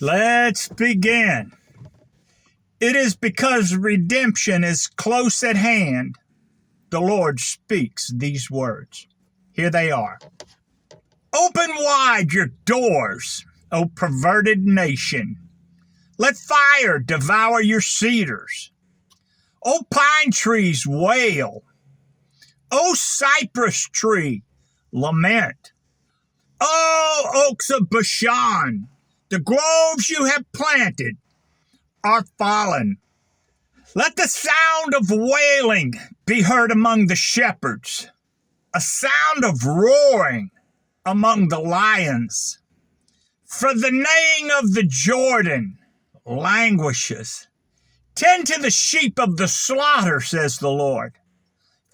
Let's begin. It is because redemption is close at hand, the Lord speaks these words. Here they are. Open wide your doors, O perverted nation. Let fire devour your cedars. O pine trees, wail. O cypress tree, lament. O oaks of Bashan, the groves you have planted are fallen. Let the sound of wailing be heard among the shepherds, a sound of roaring among the lions. For the neighing of the Jordan languishes. Tend to the sheep of the slaughter, says the Lord.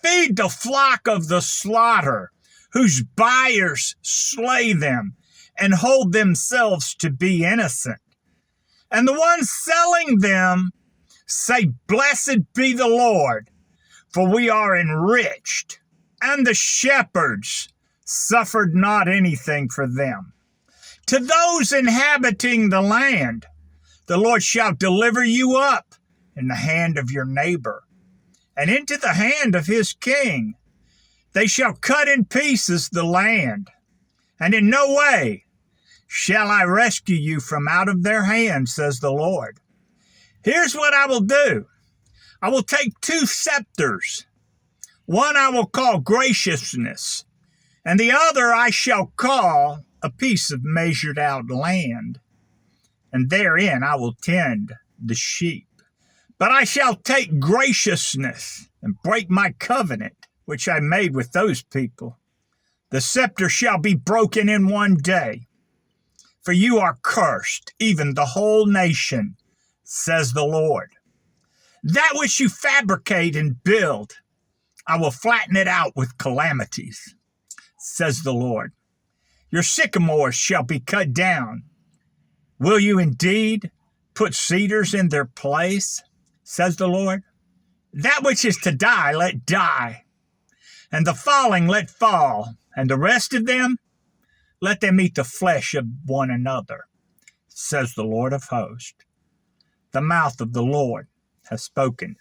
Feed the flock of the slaughter, whose buyers slay them and hold themselves to be innocent. And the ones selling them say, Blessed be the Lord, for we are enriched. And the shepherds suffered not anything for them. To those inhabiting the land, the Lord shall deliver you up in the hand of your neighbor, and into the hand of his king. They shall cut in pieces the land, and in no way shall I rescue you from out of their hands, says the Lord. Here's what I will do. I will take two scepters. One I will call graciousness, and the other I shall call a piece of measured out land. And therein I will tend the sheep. But I shall take graciousness and break my covenant, which I made with those people. The scepter shall be broken in one day. For you are cursed, even the whole nation, says the Lord. That which you fabricate and build, I will flatten it out with calamities, says the Lord. Your sycamores shall be cut down. Will you indeed put cedars in their place, says the Lord? That which is to die, let die, and the falling let fall, and the rest of them, let them eat the flesh of one another, says the Lord of hosts. The mouth of the Lord has spoken.